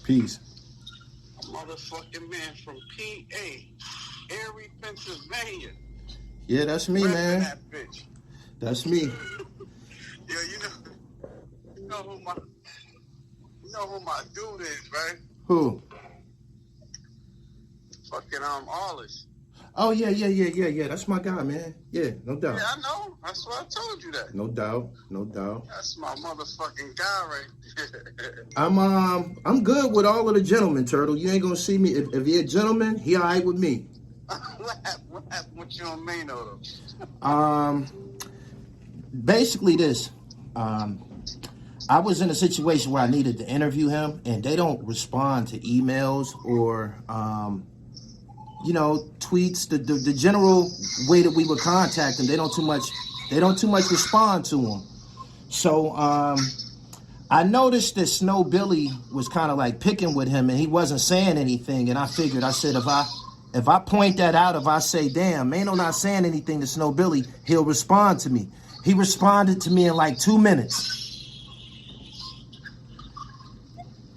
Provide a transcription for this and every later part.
Peace. A motherfucking man from PA, Erie, Pennsylvania. Yeah, that's me, man. That bitch. That's me. Yeah, you know who my dude is, right? Who? Fucking Arliss. Oh yeah. That's my guy, man. Yeah, no doubt. Yeah, I know. That's why I told you that. No doubt. That's my motherfucking guy right there. I'm good with all of the gentlemen, Turtle. You ain't gonna see me if you're a gentleman. He all right with me. What happened with you and Mano though? Basically this. I was in a situation where I needed to interview him, and they don't respond to emails or tweets. The general way that we would contact them, they don't too much respond to them. So I noticed that Snow Billy was kind of like picking with him, and he wasn't saying anything. And I said, if I point that out, if I say, damn, Mano not saying anything to Snow Billy, he'll respond to me. He responded to me in like 2 minutes.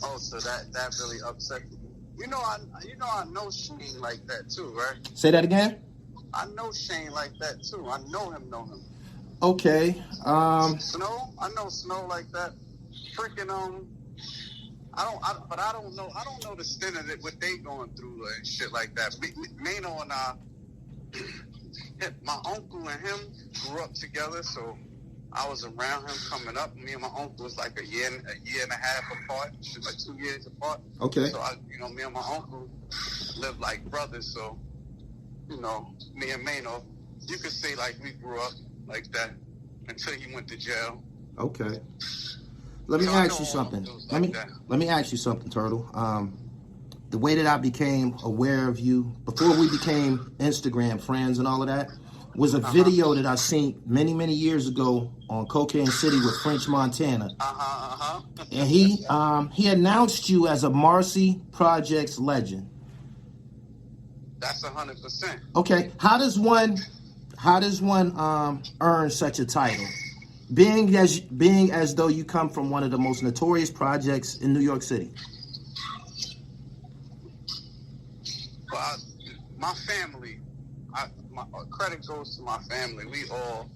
Oh, so that really upset you. I know Shane like that too, right? Say that again? I know Shane like that too. I know him. Okay. Snow? I know Snow like that. Freaking I don't know the extent of it, what they going through and shit like that. Mano and my uncle and him grew up together, so I was around him coming up. Me and my uncle was like a year and a half apart, like 2 years apart. Okay. So me and my uncle lived like brothers. So, me and Mano, you could say like we grew up like that until he went to jail. Okay. Let me ask you something. Let me ask you something, Turtle. The way that I became aware of you before we became Instagram friends and all of that was a video that I seen many, many years ago on Cocaine City with French Montana. And he announced you as a Marcy Projects legend. That's 100%. Okay, how does one earn such a title? Being as though you come from one of the most notorious projects in New York City. Well, my family, my credit goes to my family. We all,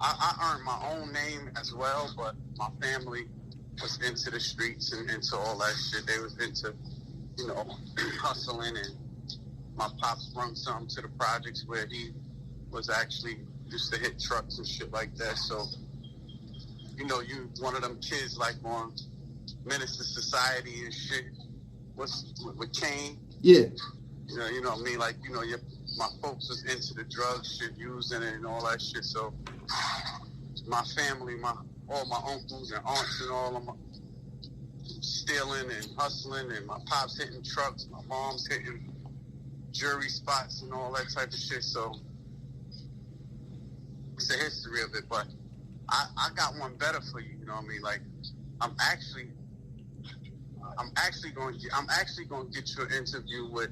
I earned my own name as well, but my family was into the streets and into all that shit. They was into, hustling, and my pops brought something to the projects where he was actually used to hit trucks and shit like that. So, you one of them kids like on Menace to Society and shit. With Kane? Yeah. You know what I mean? Like, my folks was into the drug shit, using it and all that shit. So, my family, all my uncles and aunts and all of them stealing and hustling, and my pops hitting trucks, my mom's hitting jury spots and all that type of shit. So, it's the history of it. But I got one better for you. You know what I mean? Like, I'm actually going to get you an interview with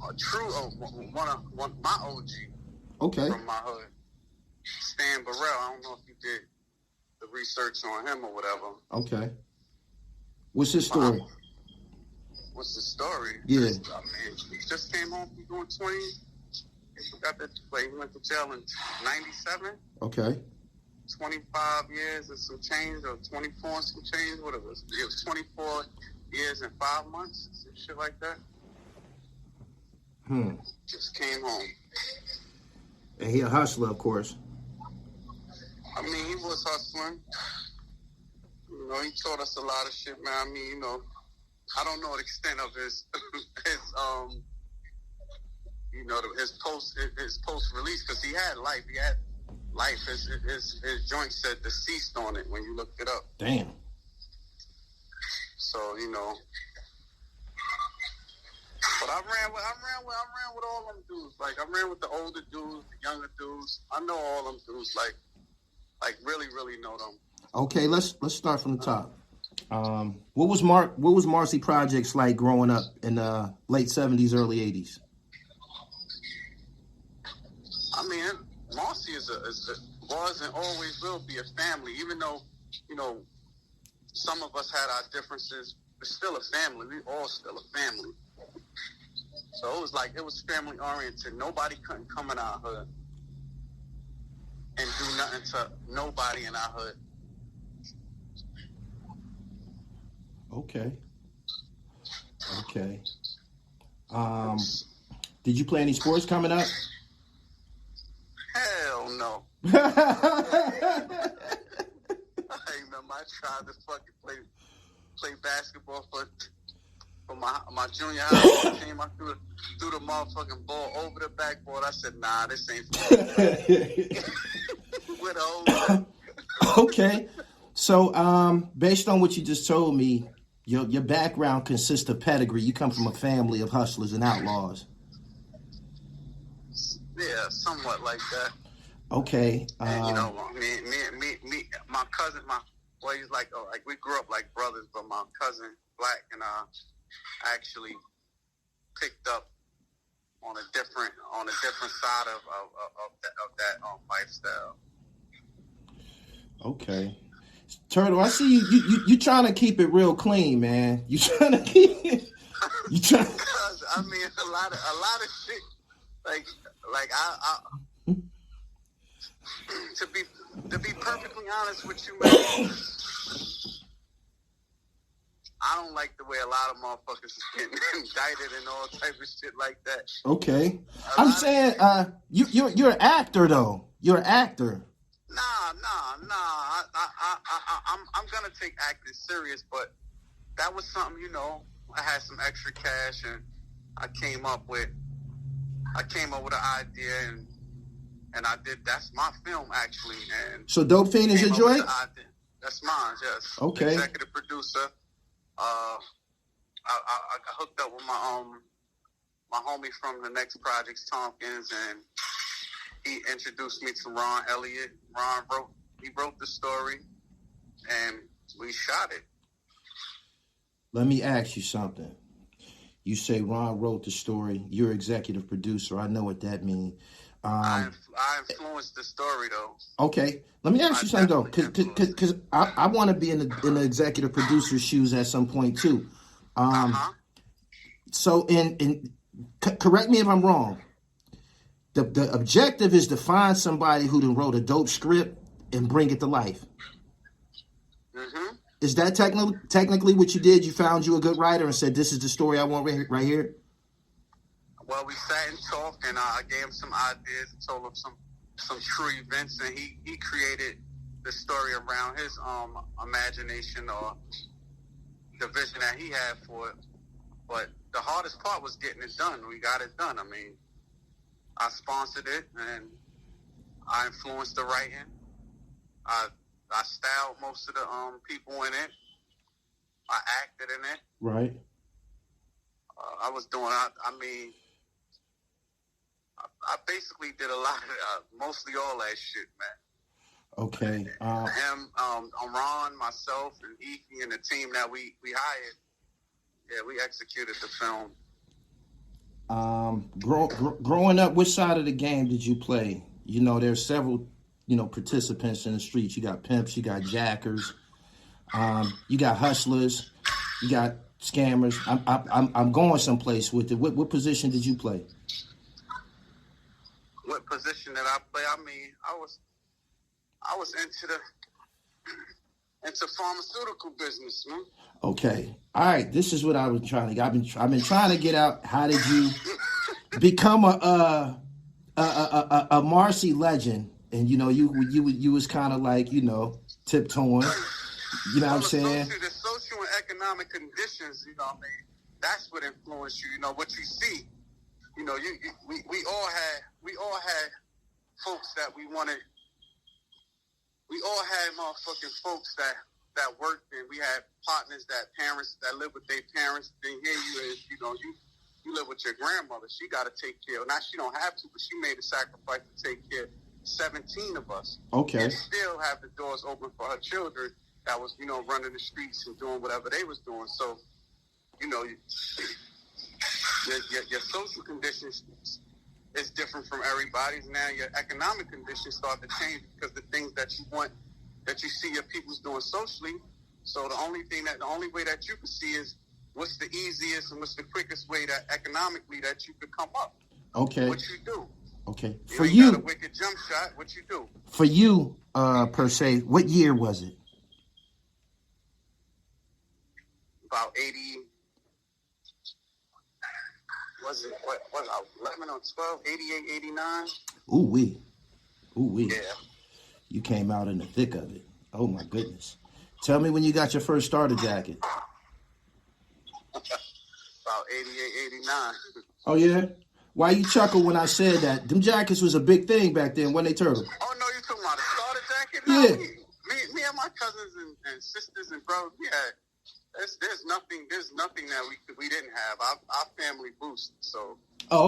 a true one my OG. Okay. From my hood, Stan Burrell. I don't know if you did the research on him or whatever. Okay. What's his story? What's the story? Yeah. He just came home from doing 20. He got that play. He went to jail in 97. Okay. 25 years and some change, or 24 and some change, what it was. It was 24 years and 5 months, some shit like that. Just came home. And he a hustler, of course. I mean, he was hustling. He taught us a lot of shit, man. I mean, I don't know the extent of his post release, because he had life. He had life. His joint said deceased on it when you looked it up. Damn. So, but I ran with all them dudes. Like, I ran with the older dudes, the younger dudes. I know all them dudes. Like really, really know them. Okay, let's start from the top. What was Marcy Projects like growing up in the late 70s, early 80s? I mean, Marcy was and always will be a family, even though, some of us had our differences, but still a family. We all still a family. So it was family oriented. Nobody couldn't come in our hood and do nothing to nobody in our hood. Okay. Did you play any sports coming up? Hell no. I remember I tried to fucking play basketball for my junior high team. I threw the motherfucking ball over the backboard. I said, nah, this ain't for me. With a Okay. So, based on what you just told me, your background consists of pedigree. You come from a family of hustlers and outlaws. Yeah, somewhat like that. Okay. And, you know, me, my cousin, he's like we grew up like brothers, but my cousin, Black, and I actually picked up on a different side of that lifestyle. Okay. Turtle, I see you trying to keep it real clean, man. You trying to keep it. You trying. Because I mean, a lot of shit. Like I to be perfectly honest with you, man, I don't like the way a lot of motherfuckers is getting indicted and all type of shit like that. Okay, I'm saying you're an actor though. You're an actor. Nah. I'm gonna take acting serious, but that was something, you know. I had some extra cash and I came up with an idea and I did. That's my film actually. And so Dope Fiend is your joint? That's mine. Yes. Okay. Executive producer. I hooked up with my homie from the next Projects, Tompkins, and he introduced me to Ron Elliott. Ron wrote the story, and we shot it. Let me ask you something. You say Ron wrote the story. You're executive producer. I know what that means. I influenced the story, though. Okay. Let me ask you something, though, because I want to be in the executive producer's shoes at some point, too. So, correct me if I'm wrong. The objective is to find somebody who done wrote a dope script and bring it to life. Mm-hmm. Is that technically what you did? You found you a good writer and said, this is the story I want right here? Well, we sat and talked, and I gave him some ideas and told him some true events, and he created the story around his imagination or the vision that he had for it. But the hardest part was getting it done. We got it done. I mean, I sponsored it, and I influenced the writing. I styled most of the people in it. I acted in it. Right. I was doing. I basically did a lot of mostly all that shit, man. Okay. Him, Ron, myself, and Efi, and the team that we hired. Yeah, we executed the film. Growing up, which side of the game did you play? You know, there's several, participants in the streets. You got pimps, you got jackers, you got hustlers, you got scammers. I'm going someplace with it. What position did you play? What position did I play? I mean, I was into pharmaceutical business, man. Okay. All right. This is what I was trying to. I've been trying to get out. How did you become a Marcy legend? And you was kind of like tiptoeing. You know what I'm saying? The social and economic conditions. That's what influenced you. What you see. We all had folks that we wanted. We all had motherfucking folks that worked, and we had partners parents that live with their parents. Then here you is, you live with your grandmother. She got to take care. Now she don't have to, but she made a sacrifice to take care of 17 of us. Okay. And still have the doors open for her children that was, running the streets and doing whatever they was doing. So, your social conditions is different from everybody's. Now your economic conditions start to change because the things that you want, that you see your people's doing socially, So the only way that you can see is what's the easiest and what's the quickest way that economically that you could come up. Okay. What you do. Okay. For you got a wicked jump shot. What you do? For you, per se, what year was it? About 80. Was it what 11 or 12? 88, 89? Ooh wee. Yeah. You came out in the thick of it. Oh my goodness. Tell me when you got your first starter jacket. About 88, 89. Oh yeah? Why you chuckle when I said that? Them jackets was a big thing back then, when they Turtle. Oh no, you talking about a starter jacket? Yeah. No, me and my cousins and sisters and brothers, we had. There's nothing that we didn't have. Our family boosted, so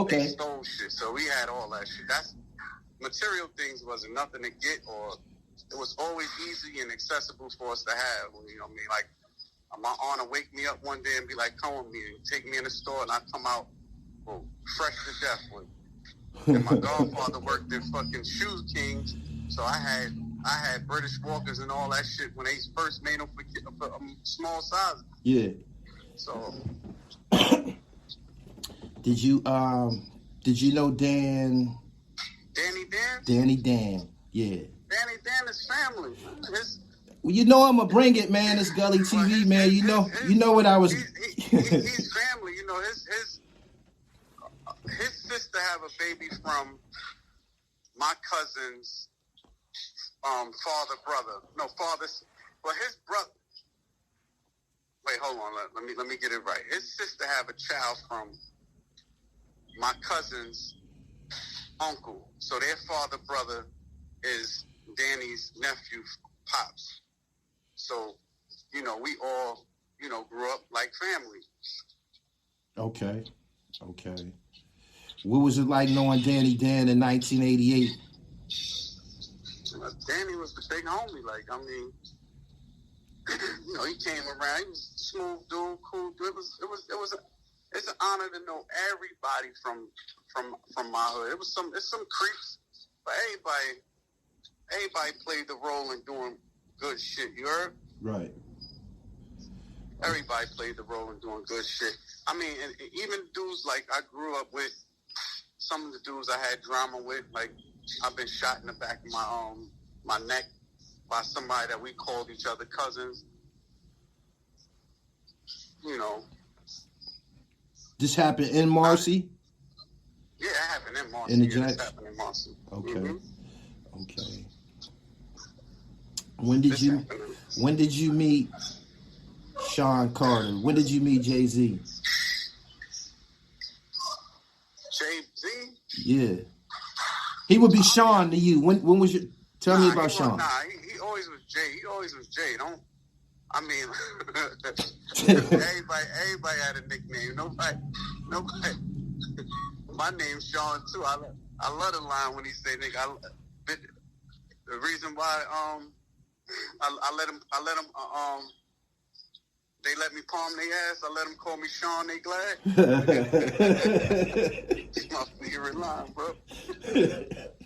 they stole shit. So we had all that shit. That's material things wasn't nothing to get, or it was always easy and accessible for us to have. You know what I mean? Like my aunt would wake me up one day and be like, "Come with me," and take me in the store, and I come out fresh to death with. And my godfather worked in fucking Shoe Kings, so I had British Walkers and all that shit when they first made them for small sizes. Yeah. So. Did you know Dan? Danny Dan? Danny Dan, yeah. Danny Dan is family. Well, you know I'm gonna bring it, man. It's Gully TV, man. You know what I was. He's family. You know his sister have a baby from my cousin's his brother. Wait, hold on. Let me get it right. His sister have a child from my cousin's uncle. So their father brother is Danny's nephew, pops. So, we all, grew up like family. Okay. What was it like knowing Danny Dan in 1988? Danny was the big homie. Like, I mean, he came around. He was a smooth dude, cool dude. It's an honor to know everybody from my hood. It's some creeps, but everybody played the role in doing good shit. You heard? Right. Everybody played the role in doing good shit. I mean, and even dudes like I grew up with, some of the dudes I had drama with, like I've been shot in the back of my neck by somebody that we called each other cousins. This happened in Marcy? Yeah, it happened in Marcy. In the It happened in Marcy. Okay. Mm-hmm. Okay. When did you meet Sean Carter? When did you meet Jay-Z? Jay-Z? Yeah. He would be Sean to you. When was your... Tell me about Sean. He always was Jay. Everybody had a nickname. Nobody. My name's Sean too. I love the line when he say nigga. The reason why I let him they let me palm their ass. I let them call me Sean. They glad. It's my favorite line, bro.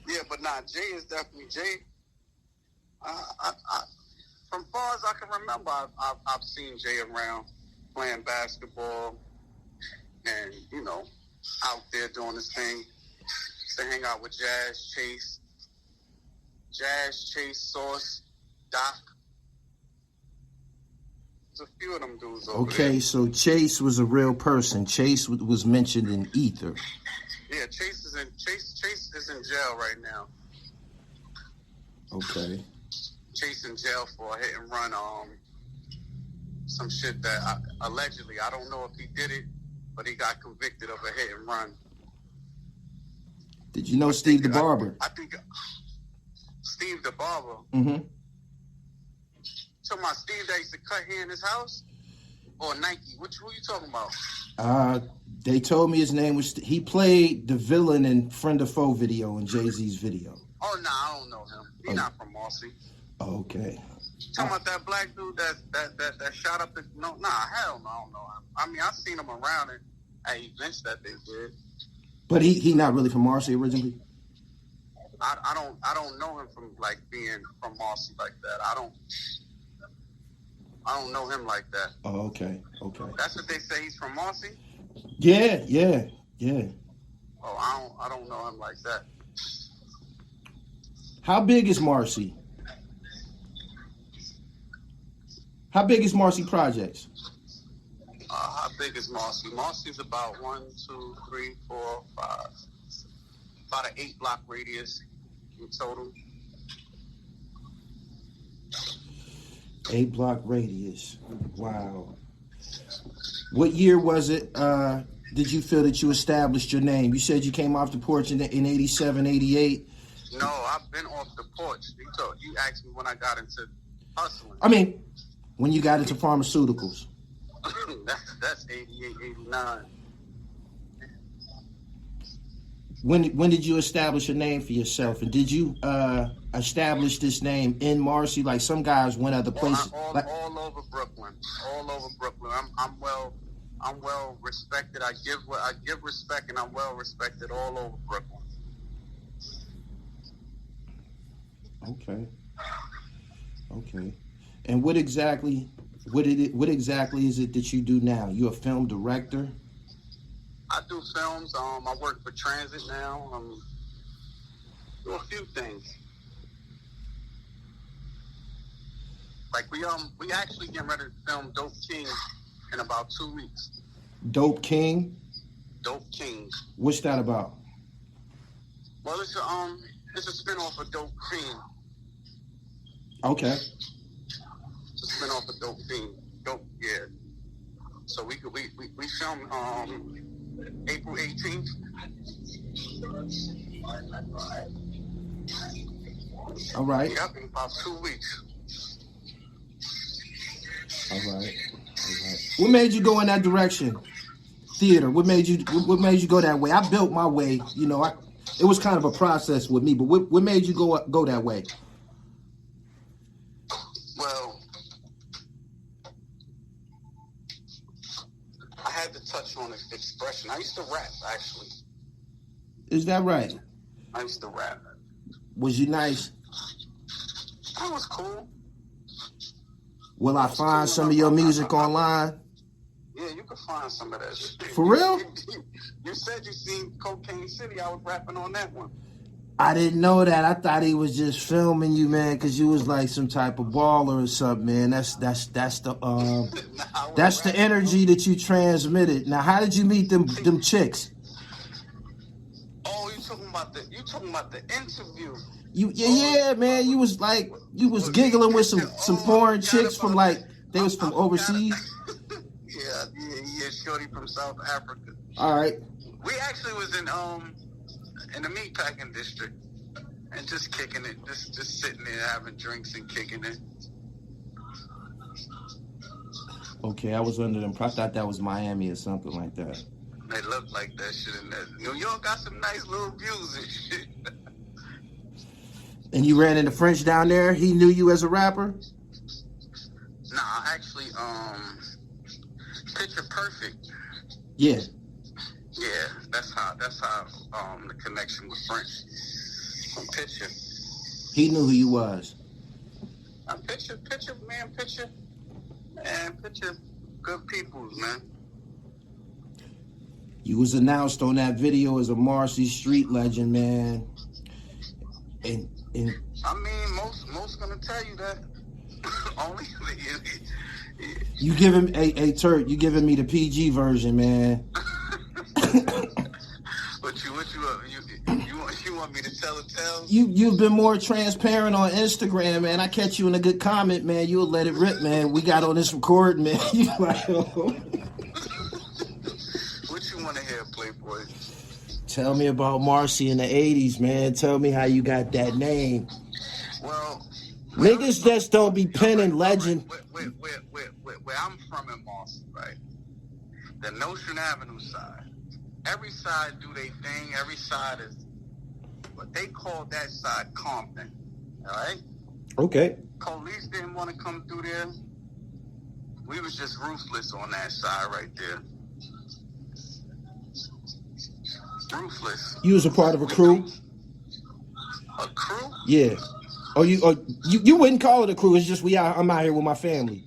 Yeah, but Jay is definitely Jay. From far as I can remember, I've seen Jay around playing basketball and, out there doing his thing. To hang out with Jazz, Chase, Sauce, Doc. There's a few of them dudes over there. Okay, so Chase was a real person. Chase was mentioned in Ether. Yeah, Chase is in jail right now. Okay. Chase in jail for a hit and run. Some shit that allegedly, I don't know if he did it, but he got convicted of a hit and run. Did you know Steve the Barber? I think Steve the Barber. Mm-hmm. Talking about Steve that used to cut hair in his house? Or Nike? Who you talking about? They told me his name was... He played the villain in Friend or Foe video in Jay-Z's video. Oh, no, I don't know him. He's not from Marcy. Okay. Talking about that black dude that shot up the... No, hell no, I don't know him. I mean, I've seen him around at events that they did. But he not really from Marcy originally? I don't know him from, like, being from Marcy like that. I don't... I don't know him like that. Oh, okay, okay. That's what they say. He's from Marcy. Yeah. Oh, I don't know him like that. How big is Marcy? How big is Marcy Projects? How big is Marcy? Marcy's about 1, 2, 3, 4, 5. About an 8-block radius in total. 8-block radius. Wow. What year was it? Did you feel that you established your name? You said you came off the porch in 87, 88. No, I've been off the porch. You asked me when I got into hustling. I mean, when you got into pharmaceuticals. that's 88, 89. When did you establish a name for yourself? And did you establish this name in Marcy? Like some guys went other places. All over Brooklyn. All over Brooklyn. I'm well respected. I give respect, and I'm well respected all over Brooklyn. Okay. And what exactly is it that you do now? You're a film director? I do films. I work for Transit now. Do a few things. Like we actually getting ready to film Dope King in about 2 weeks. Dope King? Dope King. What's that about? Well, it's a spinoff of Dope King. Okay. It's a spinoff of Dope King. Dope, yeah. So we filmed April 18th. All right. Yep, in about 2 weeks. All right. What made you go in that direction? Theater. What made you go that way? I built my way. You know, it was kind of a process with me. But what made you go that way? Well, I had to touch on expression. I used to rap, actually. Is that right? I used to rap. Was you nice? That was cool. Will I find some of your music online? Yeah, you can find some of that shit. For real? You said you seen Cocaine City. I was rapping on that one. I didn't know that. I thought he was just filming you, man, because you was like some type of baller or something, man. That's the energy that you transmitted. Now, how did you meet them chicks? Oh, you talking about the interview? Yeah, man. You was giggling with some foreign chicks from they was from overseas. Yeah, shorty from South Africa. All right. We actually was in the meatpacking district and just kicking it, just sitting there having drinks and kicking it. Okay, I was under them. I thought that was Miami or something like that. They look like that shit in there. New York got some nice little views and shit. And you ran into French down there? He knew you as a rapper? Nah, actually, Picture Perfect. Yeah. Yeah, that's how the connection with French from Picture. He knew who you was. Picture, good peoples, man. You was announced on that video as a Marcy street legend, man. And I mean, most gonna tell you that. Only you giving Turt, you giving me the PG version, man. You want me to tell the tales? You've been more transparent on Instagram, man. I catch you in a good comment, man. You'll let it rip, man. We got on this recording, man. You like, oh. What you want to hear, Playboy? Tell me about Marcy in the 80's, man. Tell me how you got that name. Well, niggas just don't be penning legend. Where I'm from in Marcy, right? The Nostrand Avenue side. Every side do their thing. Every side is what they call that side Compton. All right? Okay. Police didn't want to come through there. We was just ruthless on that side right there. Ruthless. You was a part of a crew? A crew? Yeah. You wouldn't call it a crew. It's just I'm out here with my family.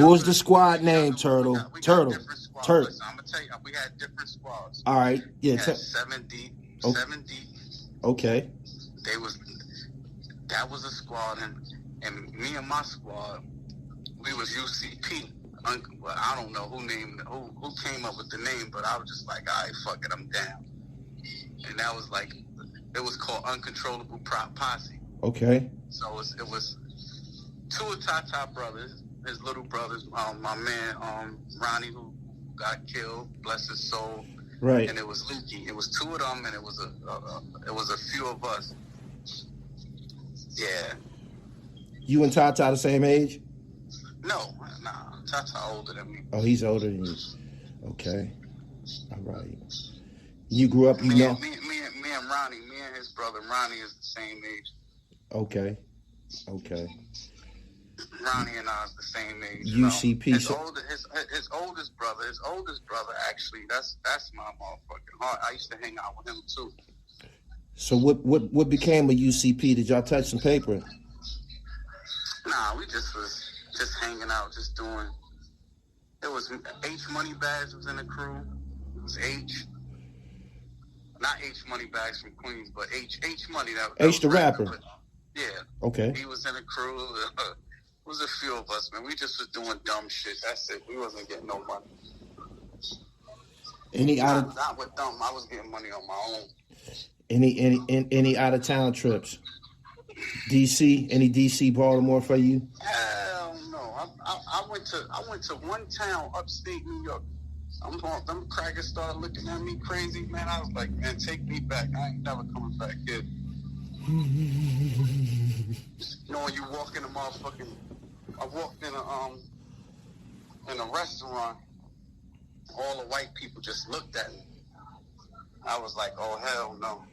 What was the squad name, Turtle? We got Turtle. different squads. Turtle. Listen, I'm gonna tell you, we had different squads. All right. Yeah. We had 7 deep. Oh. 7 deep. Okay. That was a squad, and me and my squad, we was UCP. Well, I don't know who came up with the name, but I was just like, all right, fuck it, I'm down. And that was like, it was called Uncontrollable Posse. Okay. So it was 2 of Tah Tah brothers, his little brothers, my man Ronnie, who got killed, bless his soul. Right. And it was Lukey. It was 2 of them, and it was a few of us. Yeah. You and Tah Tah the same age? No, nah. Tah Tah older than me. Oh, he's older than you. Okay. All right. You grew up, you know? Me and Ronnie, me and his brother Ronnie is the same age. Okay. Okay. Ronnie and I is the same age. UCP. His oldest brother, actually, that's my motherfucking heart. I used to hang out with him too. So what became of UCP? Did y'all touch some paper? Nah, we just was hanging out, just doing. It was H Moneybags was in the crew. It was H. Not H Moneybags from Queens, but H Money. That H the rapper. But, yeah. Okay. He was in the crew. It was a few of us, man. We just was doing dumb shit. That's it. We wasn't getting no money. Not with them. I was getting money on my own. Any out of town trips? DC? Any DC, Baltimore for you? Hell no. I went to one town upstate New York. Them crackers started looking at me crazy, man. I was like, man, take me back. I ain't never coming back here. You know, when you walk in I walked in a restaurant, all the white people just looked at me. I was like, oh, hell no.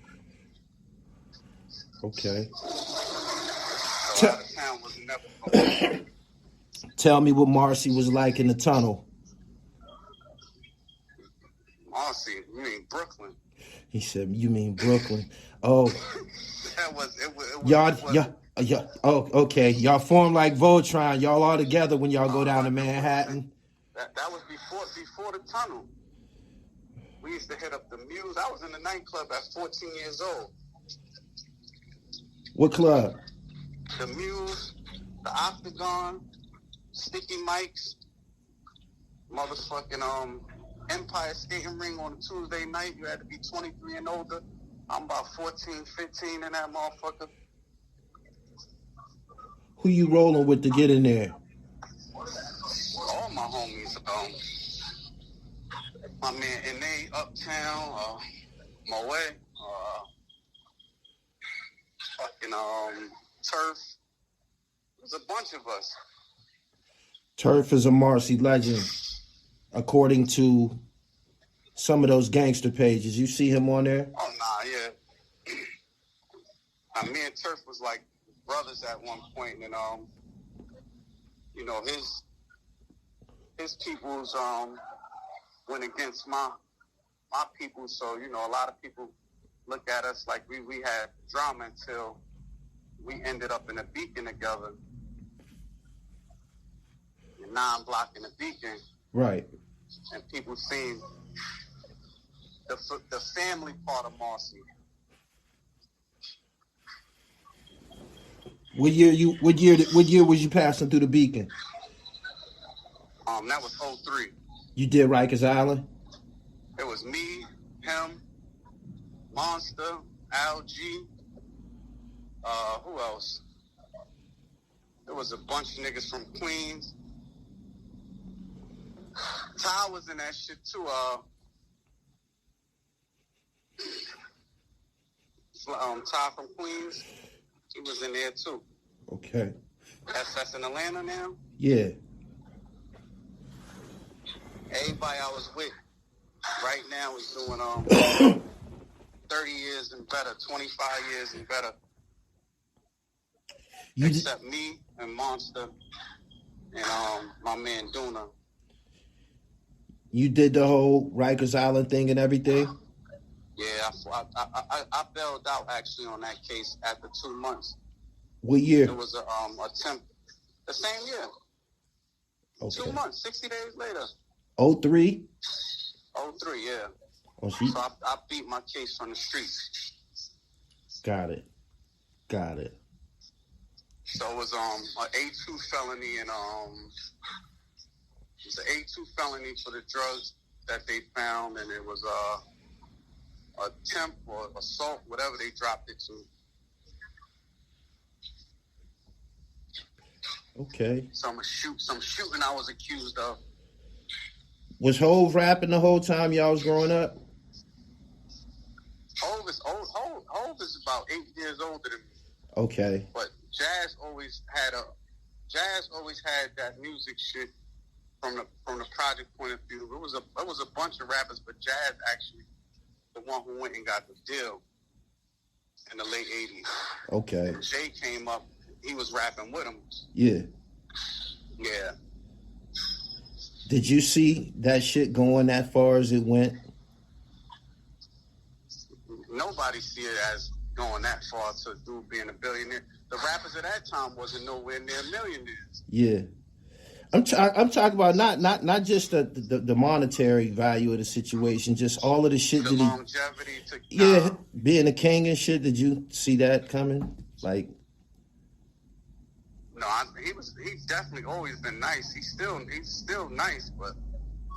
Okay. So out of town was never. Tell me what Marcy was like in the tunnel. Marcy, you mean Brooklyn? He said, you mean Brooklyn. Oh. That was Y'all, oh, okay. Y'all form like Voltron. Y'all all together when y'all go down to Manhattan. That was before the tunnel. We used to hit up the Muse. I was in the nightclub at 14 years old. What club? The Muse, the Octagon, Sticky Mike's, motherfucking Empire Skating Ring on a Tuesday night. You had to be 23 and older. I'm about 14, 15 in that motherfucker. Who you rolling with to get in there? All my homies. My man N.A. Uptown, Moet, Turf. There's a bunch of us. Turf is a Marcy legend, according to some of those gangster pages. You see him on there? Oh, nah, yeah. Me and Turf was like brothers at one point, and you know, his peoples went against my people, so you know, a lot of people look at us like we had drama until we ended up in a Beacon together. And now I'm blocking the Beacon. Right. And people seen the family part of Marcy. What year was you passing through the Beacon? That was 03. You did Rikers Island? It was me, him, Monster, Al G. Who else? There was a bunch of niggas from Queens. Ty was in that shit too. Ty from Queens, he was in there too. Okay. That's in Atlanta now? Yeah. Everybody I was with right now is doing 30 years and better, 25 years and better. Except me and Monster and my man Duna. You did the whole Rikers Island thing and everything? Yeah, I bailed out actually on that case after 2 months. What year? It was a attempt. The same year. Okay. 2 months, 60 days later. 03? 03, yeah. Oh, So I beat my case on the streets. Got it. So it was an A2 felony, and it was an A2 felony for the drugs that they found, and it was a attempt or assault, whatever they dropped it to. Okay. Some shooting I was accused of. Was Hov rapping the whole time y'all was growing up? Hov is about 8 years older than me. Okay. But Jazz always had that music shit from the project point of view. It was a bunch of rappers, but Jazz actually the one who went and got the deal in the late 80s. Okay. And Jay came up, he was rapping with him. Yeah. Yeah. Did you see that shit going that far as it went? Nobody see it as going that far to dude being a billionaire. The rappers at that time wasn't nowhere near millionaires. Yeah. I'm talking about not just the monetary value of the situation, just all of the shit The that longevity to being a king and shit. Did you see that coming? Like, no, he's definitely always been nice. He's still nice, but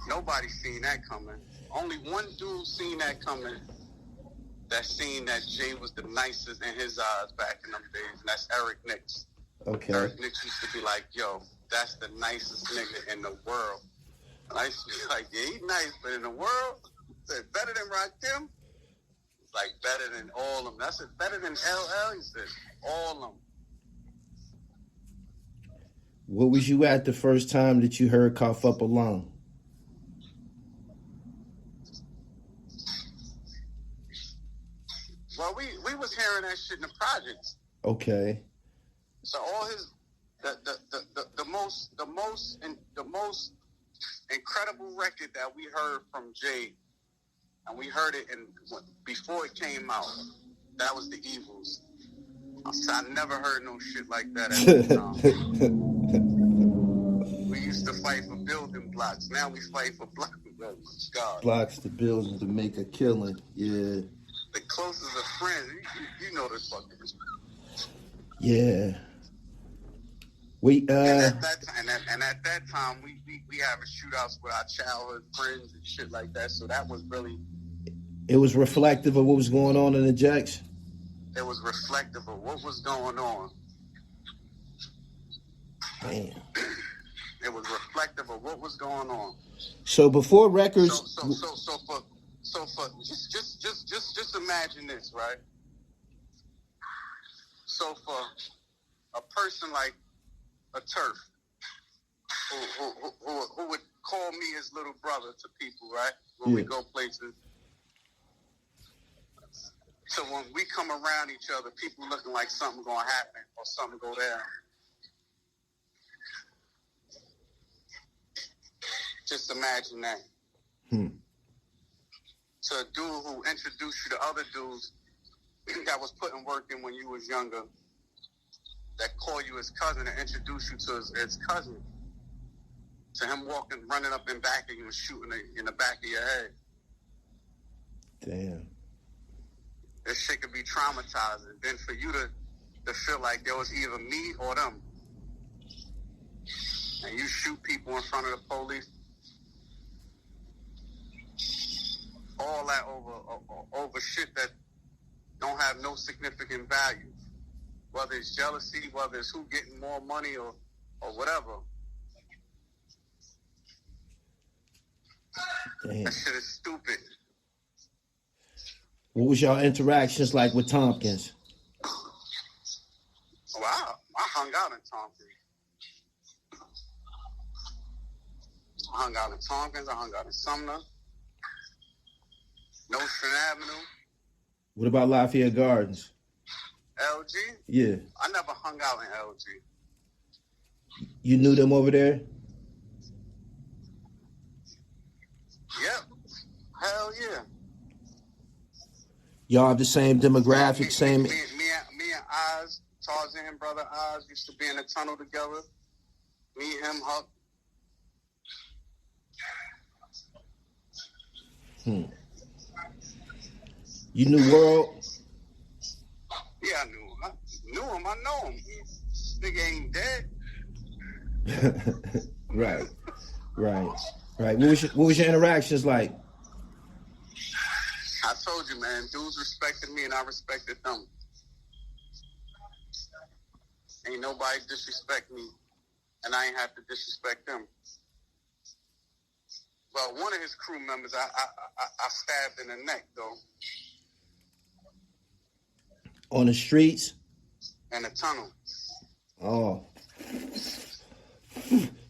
nobody's seen that coming. Only one dude seen that coming. That seen that Jay was the nicest in his eyes back in them days, and that's Eric Nicks. okay. Eric Nicks used to be like, yo, that's the nicest nigga in the world. And I used to be like, yeah, he's nice, but in the world, better than Rakim? It's like better than all of them. That's it, better than LL? He said, all of them. Where was you at the first time that you heard Cough Up a Lung? Well, we was hearing that shit in the projects. Okay. So all his the most incredible record that we heard from Jay, and we heard it before it came out. That was The Evils. I never heard no shit like that at the time. We used to fight for building blocks. Now we fight for blocks. Blocks to build to make a killing. Yeah. The closest of friends, you know this fucking. Yeah. We and at that time we having shootouts with our childhood friends and shit like that. So that was really. It was reflective of what was going on in the Jacks. It was reflective of what was going on. Damn. It was reflective of what was going on. So before records. So for just imagine this, right? So for a person like a Turf, who would call me his little brother to people, right? When we go places. So when we come around each other, people looking like something gonna happen or something go down. Just imagine that. To a dude who introduced you to other dudes that was putting work in when you was younger, that call you his cousin and introduce you to his cousin. To him running up and back of you and shooting in the back of your head. Damn. This shit could be traumatizing. Then for you to feel like there was either me or them. And you shoot people in front of the police. All that over shit that don't have no significant value. Whether it's jealousy, whether it's who getting more money or whatever. Damn. That shit is stupid. What was y'all interactions like with Tompkins? Well, I hung out in Tompkins. I hung out in Sumner. Nostrand Avenue. What about Lafayette Gardens? LG? Yeah. I never hung out in LG. You knew them over there? Yep. Hell yeah. Y'all have the same demographic, same. Me and Oz, Tarzan brother Oz used to be in the tunnel together. Me, him, Huck. You knew World? Yeah, I knew him. I know him. This nigga ain't dead. Right. What was your interactions like? I told you, man, dudes respected me and I respected them. Ain't nobody disrespect me and I ain't have to disrespect them. Well, one of his crew members, I stabbed in the neck, though. On the streets? In the tunnel. Oh.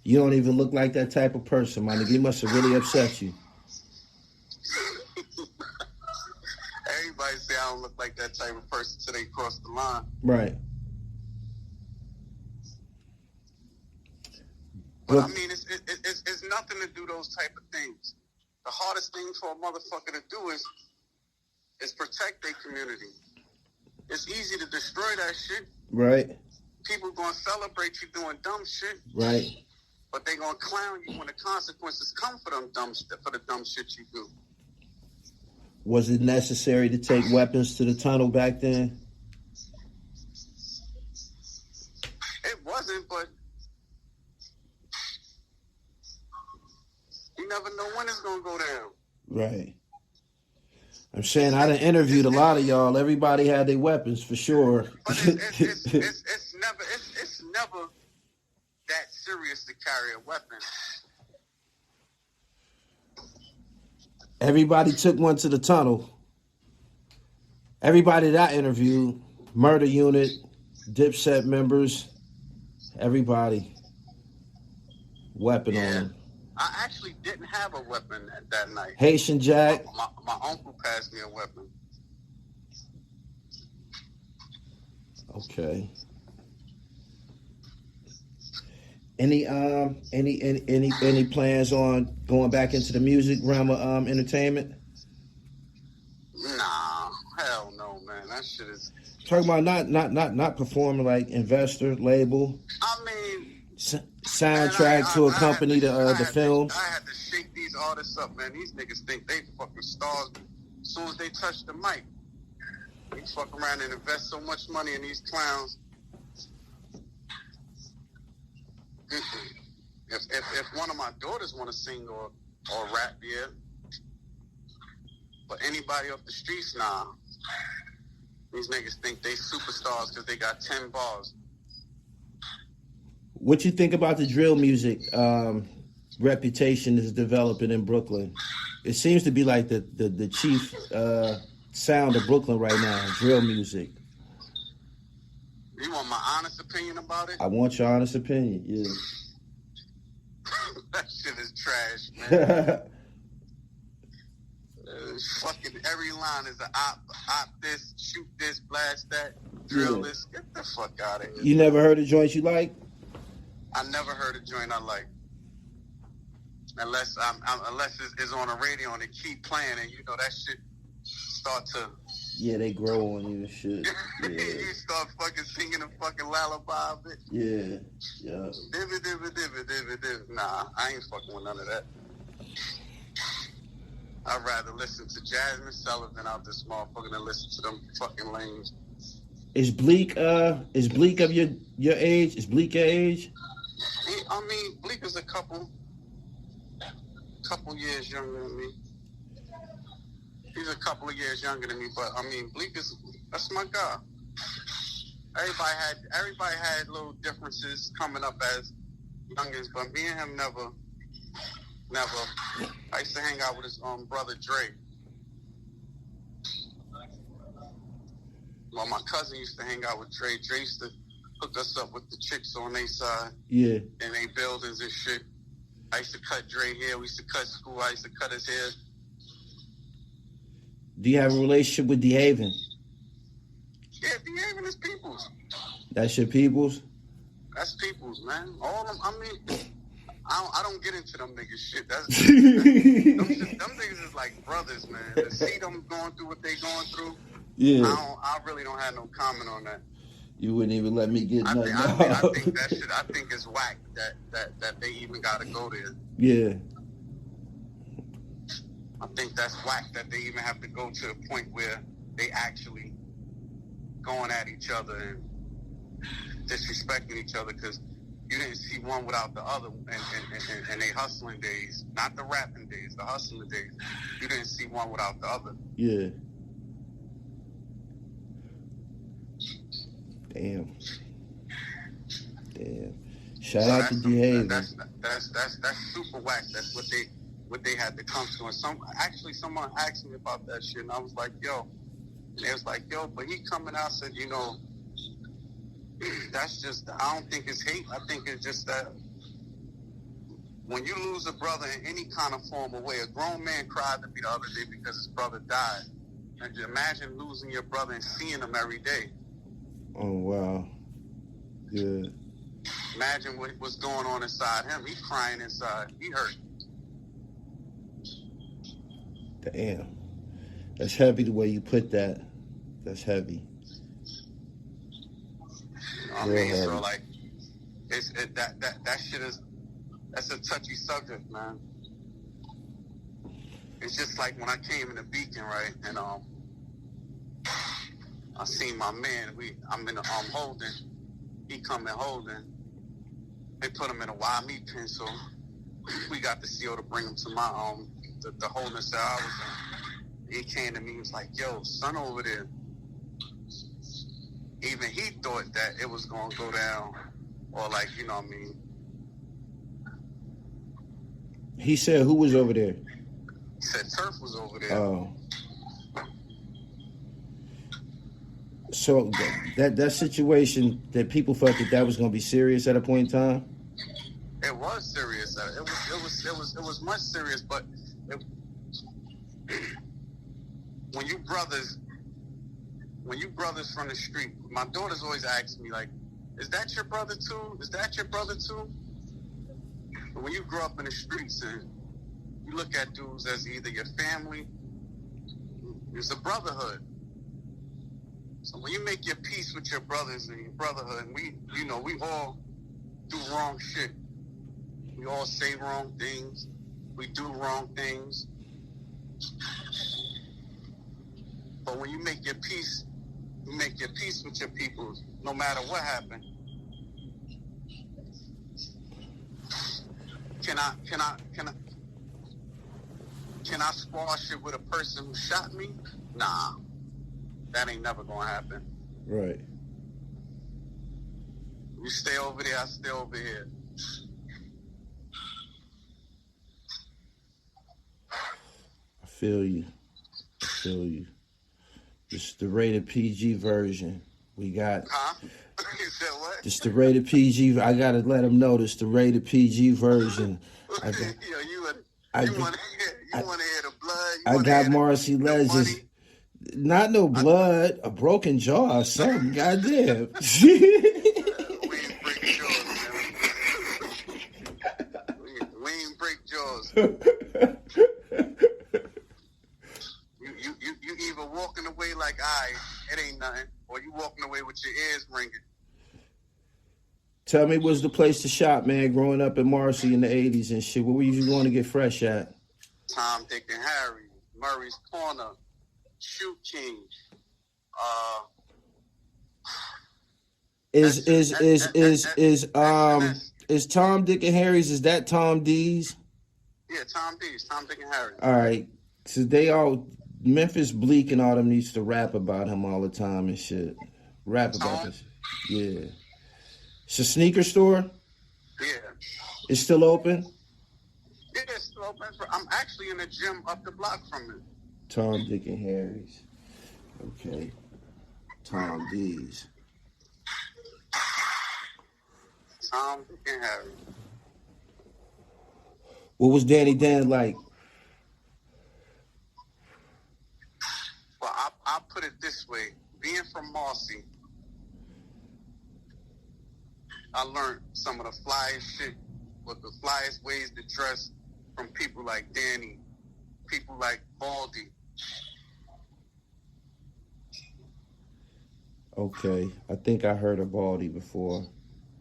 You don't even look like that type of person, man. He must have really upset you. Everybody say I don't look like that type of person till they cross the line. Right. But I mean, it's nothing to do those type of things. The hardest thing for a motherfucker to do is protect their community. It's easy to destroy that shit. Right. People gonna celebrate you doing dumb shit. Right. But they gonna clown you when the consequences come for the dumb shit you do. Was it necessary to take weapons to the tunnel back then? It wasn't, but you never know when it's gonna go down. Right. I'm saying I done interviewed a lot of y'all. Everybody had their weapons for sure. But it's never that serious to carry a weapon. Everybody took one to the tunnel. Everybody that I interviewed, Murder Unit, Dipset members, everybody, weapon on them. I actually didn't have a weapon that night. Haitian Jack. My uncle passed me a weapon. Okay. Any plans on going back into the music realm of entertainment? Nah, hell no, man. That shit is Talking about not performing like investor label. I mean, soundtrack to accompany the films. I had to shake these artists up, man. These niggas think they fucking stars as soon as they touch the mic. They fuck around and invest so much money in these clowns. If one of my daughters want to sing or rap, yeah. But anybody off the streets, nah. These niggas think they superstars because they got 10 bars. What you think about the drill music reputation is developing in Brooklyn? It seems to be like the chief sound of Brooklyn right now, drill music. You want my honest opinion about it? I want your honest opinion, yeah. That shit is trash, man. Fucking every line is an op this, shoot this, blast that, drill this. Get the fuck out of here. You never heard of joints you like? I never heard a joint I like. Unless it's on the radio and they keep playing and you know that shit start to... Yeah, they grow on you and shit. Yeah. You start fucking singing a fucking lullaby of it. Yeah. Nah, I ain't fucking with none of that. I'd rather listen to Jasmine Sullivan out this motherfucker than listen to them fucking lanes. Is Bleak of your age? Is Bleak your age? I mean, Bleak is a couple years younger than me. He's a couple of years younger than me, but I mean, that's my guy. Everybody had little differences coming up as youngins, but me and him never. I used to hang out with his brother Dre. Well, my cousin used to hang out with Dre. Dre used to hook us up with the chicks on their side. Yeah. In their buildings and shit. I used to cut Dre hair. We used to cut school. I used to cut his hair. Do you have a relationship with DeHaven? Yeah, DeHaven is people's. That's your people's? That's people's, man. All them, I mean, I don't get into them niggas shit. Them niggas is like brothers, man. To see them going through what they going through, yeah. I really don't have no comment on that. You wouldn't even let me get nothing out. I think that shit, I think it's whack that they even gotta go there. Yeah. I think that's whack that they even have to go to a point where they actually going at each other and disrespecting each other, because you didn't see one without the other in they hustling days, not the rapping days, the hustling days. You didn't see one without the other. Yeah. Damn. Shout out to Jaz-o. That's super whack. That's what they had to come to. And someone asked me about that shit, and I was like, yo. And it was like, yo, but he coming out said, you know, that's just, I don't think it's hate. I think it's just that when you lose a brother in any kind of form or way, a grown man cried to me the other day because his brother died. And imagine losing your brother and seeing him every day. Oh, wow. Yeah. Imagine what's going on inside him. He's crying inside. He hurt. Damn. That's heavy the way you put that. That's heavy. I mean, so like, that shit is, that's a touchy subject, man. It's just like when I came in the Beacon, right, and I seen my man. I'm in the holding. He come in holding. They put him in a YME pen, so we got the CO to bring him to my the holding cell I was in. He came to me. He was like, "Yo, son over there." Even he thought that it was gonna go down, or like, you know what I mean. He said, "Who was over there?" He said Turf was over there. Oh. So that situation, that people felt that was going to be serious at a point in time. It was serious. It was much serious. But when you brothers from the street, my daughters always ask me like, "Is that your brother too? Is that your brother too?" But when you grow up in the streets and you look at dudes as either your family, it's a brotherhood. So when you make your peace with your brothers and your brotherhood, and we all do wrong shit. We all say wrong things. We do wrong things. But when you make your peace with your people, no matter what happened. Can I squash it with a person who shot me? Nah. That ain't never gonna happen. Right. You stay over there, I stay over here. I feel you. This is the rated PG version. We got. Huh? You said what? This the rated PG. I gotta let them know this the rated PG version. You want to hear the blood? I got Marcy Legends. Not no blood, a broken jaw or something. Goddamn. We ain't break jaws, man. We ain't break jaws. You either walking away like, it ain't nothing, or you walking away with your ears ringing. Tell me, what's the place to shop, man? Growing up in Marcy in the 80s and shit, where were you going to get fresh at? Tom, Dick, and Harry, Murray's Corner, Shoe King. Is Tom, Dick, and Harry's? Is that Tom D's? Yeah, Tom D's, Tom, Dick, and Harry. All right, so they all Memphis Bleak and all them used to rap about him all the time and shit. Rap about this. Yeah. It's a sneaker store. Yeah. It's still open. Yeah, it's still open. I'm actually in a gym up the block from it. Tom, Dick, and Harry's. Okay. Tom D's. Tom, Dick, and Harry. What was Danny Dan like? Well, I'll put it this way. Being from Marcy, I learned some of the flyest shit, with the flyest ways to dress from people like Danny, people like Baldy. Okay, I think I heard of Baldy before.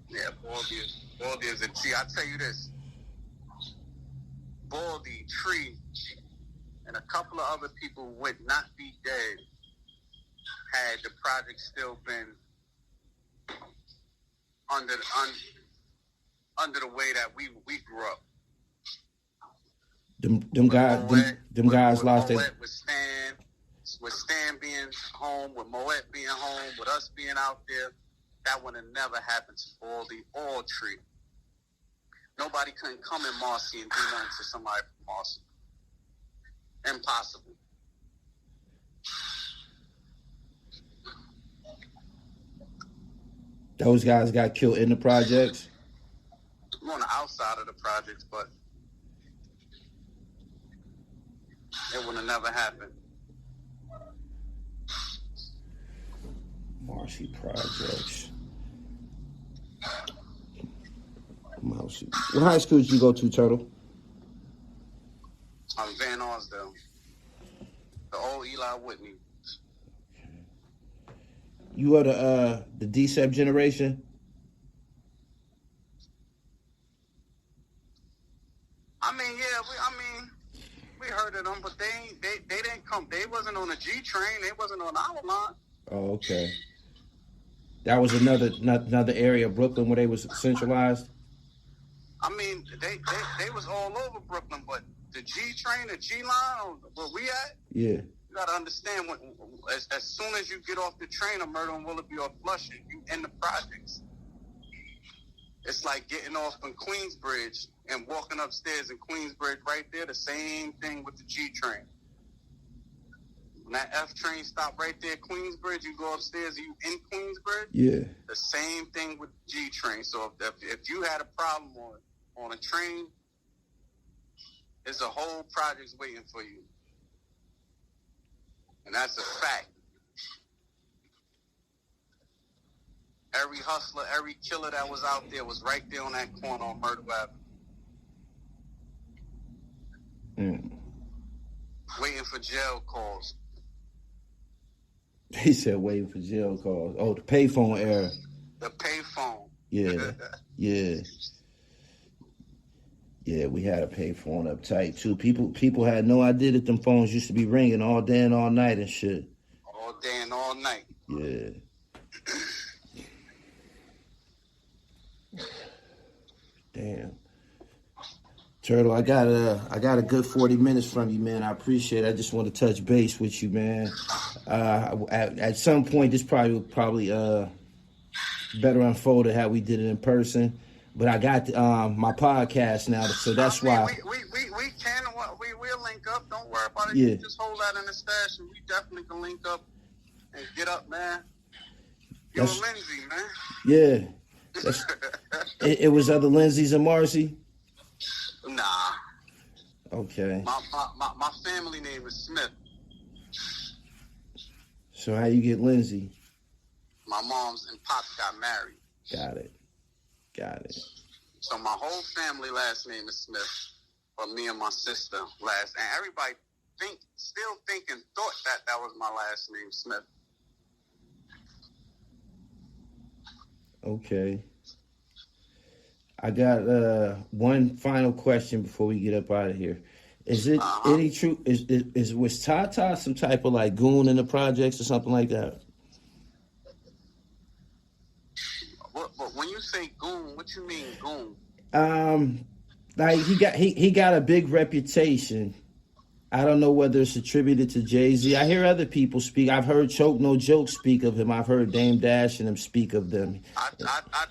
Yeah, Baldy is a T. I tell you this, Baldy, Tree, and and a couple of other people would not be dead had the project still been under the way that we grew up. Them guys lost their. With Stan being home, with Moet being home, with us being out there, that would have never happened to all tree. Nobody couldn't come in Marcy and do nothing to somebody from Marcy. Impossible. Those guys got killed in the projects? I'm on the outside of the projects, but it would have never happened. Marcy Projects. Marcy. What high school did you go to, Turtle? Van Arsdale. The old Eli Whitney. You are the DCEP generation? We heard of them, but they didn't come. They wasn't on the G train. They wasn't on our line. Oh, okay. That was another area of Brooklyn where they was centralized? They was all over Brooklyn, but the G train, the G line, where we at? Yeah. You got to understand, as soon as you get off the train of Murder and Willoughby or Flushing, you in the projects. It's like getting off in Queensbridge and walking upstairs in Queensbridge right there, the same thing with the G train. When that F train stop right there, Queensbridge, you go upstairs, you in Queensbridge. Yeah. The same thing with G train. So if you had a problem on a train, there's a whole project waiting for you. And that's a fact. Every hustler, every killer that was out there was right there on that corner on Myrtle Avenue. Waiting for jail calls. He said waiting for jail calls. Oh, the payphone era. The payphone. Yeah. Yeah. Yeah, we had a payphone up tight too. People had no idea that them phones used to be ringing all day and all night and shit. All day and all night. Yeah. Damn. Turtle, I got a good 40 minutes from you, man. I appreciate it. I just want to touch base with you, man. At some point, this probably better unfolded how we did it in person. But I got my podcast now, so that's why. We'll link up. Don't worry about it. Yeah. You just hold that in the stash, and we definitely can link up and get up, man. Yo, Lindsay, man. Yeah. It was other Lindsays and Marcy? Nah. Okay. My family name is Smith. So how you get Lindsay? My mom's and pops got married. Got it. So my whole family last name is Smith, but me and my sister last, and everybody thought that was my last name, Smith. Okay. I got one final question before we get up out of here. Is it any truth? Was Tah Tah some type of like goon in the projects or something like that? But when you say goon, what you mean goon? Like he got a big reputation. I don't know whether it's attributed to Jay-Z. I hear other people speak. I've heard Choke No Joke speak of him. I've heard Dame Dash and them speak of them. I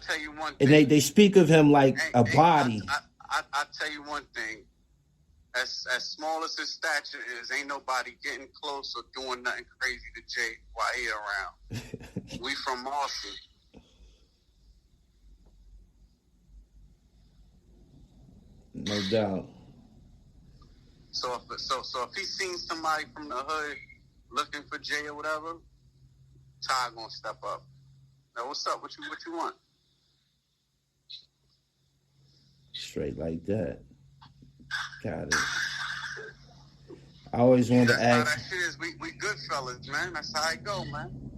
tell you one thing. And they speak of him like a body. I tell you one thing. As small as his stature is, ain't nobody getting close or doing nothing crazy to Jay while he around. We from Marcy. No doubt. So if he seen somebody from the hood looking for Jay or whatever, Ty gonna step up. Now what's up? What you want? Straight like that. Got it. I always wanted to ask. That shit is, we good fellas, man. That's how it go, man.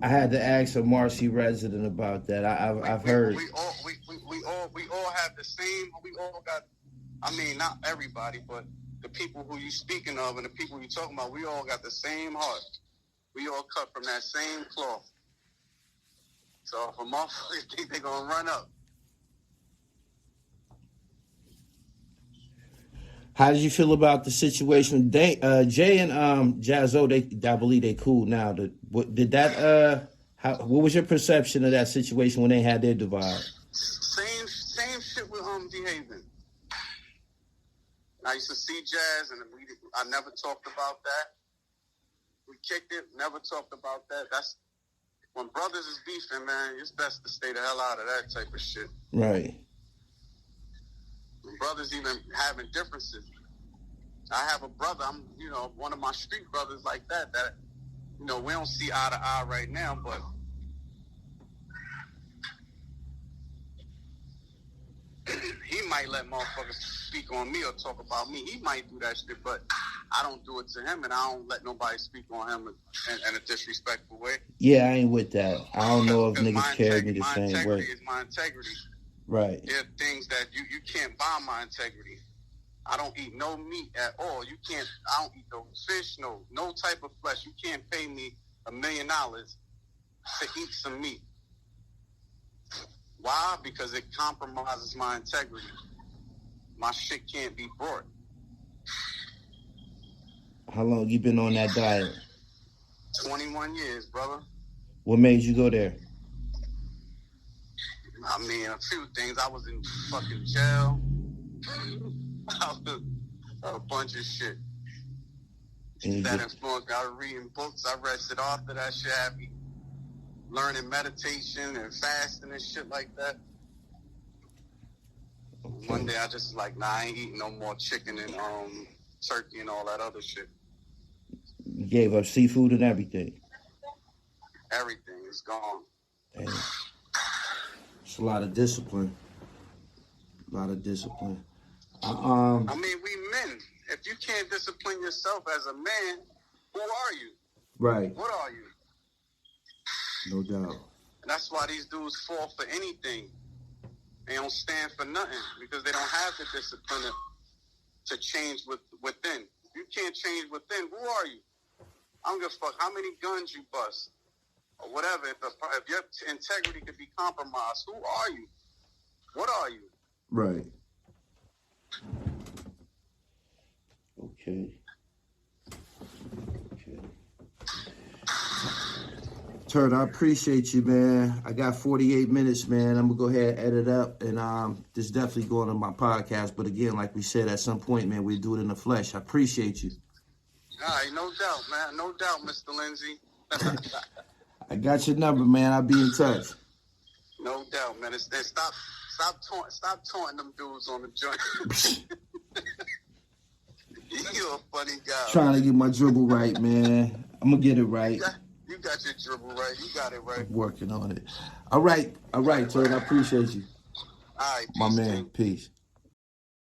I had to ask a Marcy resident about that. I've heard. We all have the same. We all got. I mean, not everybody, but the people who you speaking of and the people you talking about, we all got the same heart. We all cut from that same cloth. So if a motherfucker think they're gonna run up. How did you feel about the situation? Jay and Jaz-o, I believe they cool now. What was your perception of that situation when they had their divide? Same shit with D-Haven. I used to see Jazz, and I never talked about that. We kicked it, never talked about that. That's when brothers is beefing, man. It's best to stay the hell out of that type of shit. Right. When brothers even having differences. I have a brother. I'm, one of my street brothers like that. That, we don't see eye to eye right now, but. He might let motherfuckers speak on me or talk about me. He might do that shit, but I don't do it to him, and I don't let nobody speak on him in a disrespectful way. Yeah, I ain't with that. I don't know if niggas carry me the same way. My integrity is my integrity. Right. There are things that you can't buy my integrity. I don't eat no meat at all. I don't eat no fish, no type of flesh. You can't pay me $1 million to eat some meat. Why? Because it compromises my integrity. My shit can't be brought. How long you been on that diet? 21 years, brother. What made you go there? I mean, a few things. I was in fucking jail. A bunch of shit. That influenced me. I was reading books. I read shit after that shit had me learning meditation and fasting and shit like that. Okay. One day I just like, I ain't eating no more chicken and turkey and all that other shit. You gave up seafood and everything. Everything is gone. Damn. It's a lot of discipline. I mean, we men. If you can't discipline yourself as a man, who are you? Right. What are you? No doubt. And that's why these dudes fall for anything. They don't stand for nothing because they don't have the discipline to change within. If you can't change within, who are you? I don't give a fuck how many guns you bust or whatever. If your integrity could be compromised, who are you? What are you? Right. Okay. Turd, I appreciate you, man. I got 48 minutes, man. I'm going to go ahead and edit up, and this definitely going on my podcast. But again, like we said, at some point, man, we do it in the flesh. I appreciate you. All right, no doubt, man. No doubt, Mr. Lindsay. I got your number, man. I'll be in touch. No doubt, man. Stop taunting them dudes on the joint. You're a funny guy. Trying to get my dribble right, man. I'm going to get it right. You got your dribble right. You got it right. I'm working on it. All right, Turd. I appreciate you. All right. My man. Peace.